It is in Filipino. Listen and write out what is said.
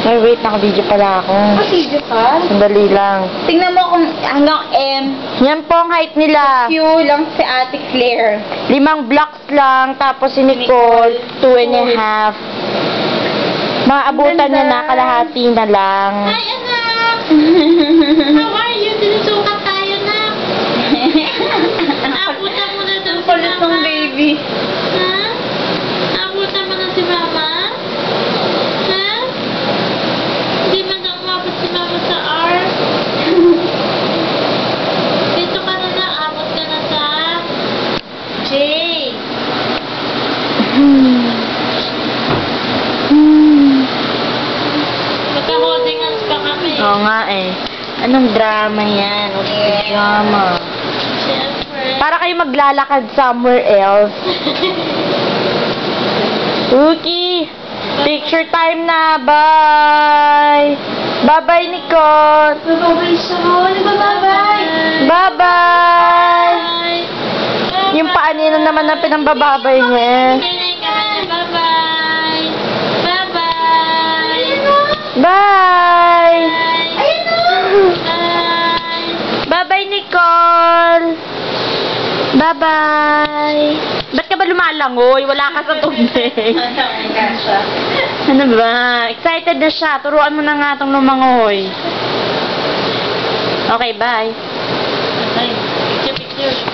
Ay, wait. Naka-video pala ako. Video ka? Sandali lang. Tingnan mo kung hanggang M. Yan po ang height nila. Q lang si Ate Claire. 5 blocks lang. Tapos si Nicole, 2.5. Maabutan niya na, kalahati na lang. Hi, anak! How are you? Sinusukat tayo na. Abutan mo na daw si Kulit ng mama. baby. Ha? Abutan mo na si mama? Ha? Hindi man daw umabot si mama sa R? Dito ka na lang. Abot ka na sa J. Magka-holding hands pa kami. Oo nga eh. Anong drama yan? What's the drama? Siyempre. Para kayo maglalakad somewhere else. Suki! Picture time na! Bye! Bye-bye, Nicole! Babay siya. Nagbababay. Bye-bye! Bye. Yung paa niya na naman ang pinambababay niya. Bye-bye. Bye-bye. Bye! Ayun Bye. Bye-bye, Nicole! Bye-bye! Ba't ka ba lumalangoy? Wala ka sa tubig. Ano ba? Excited na siya. Turuan mo na nga itong lumangoy. Okay, bye. Ay, picture.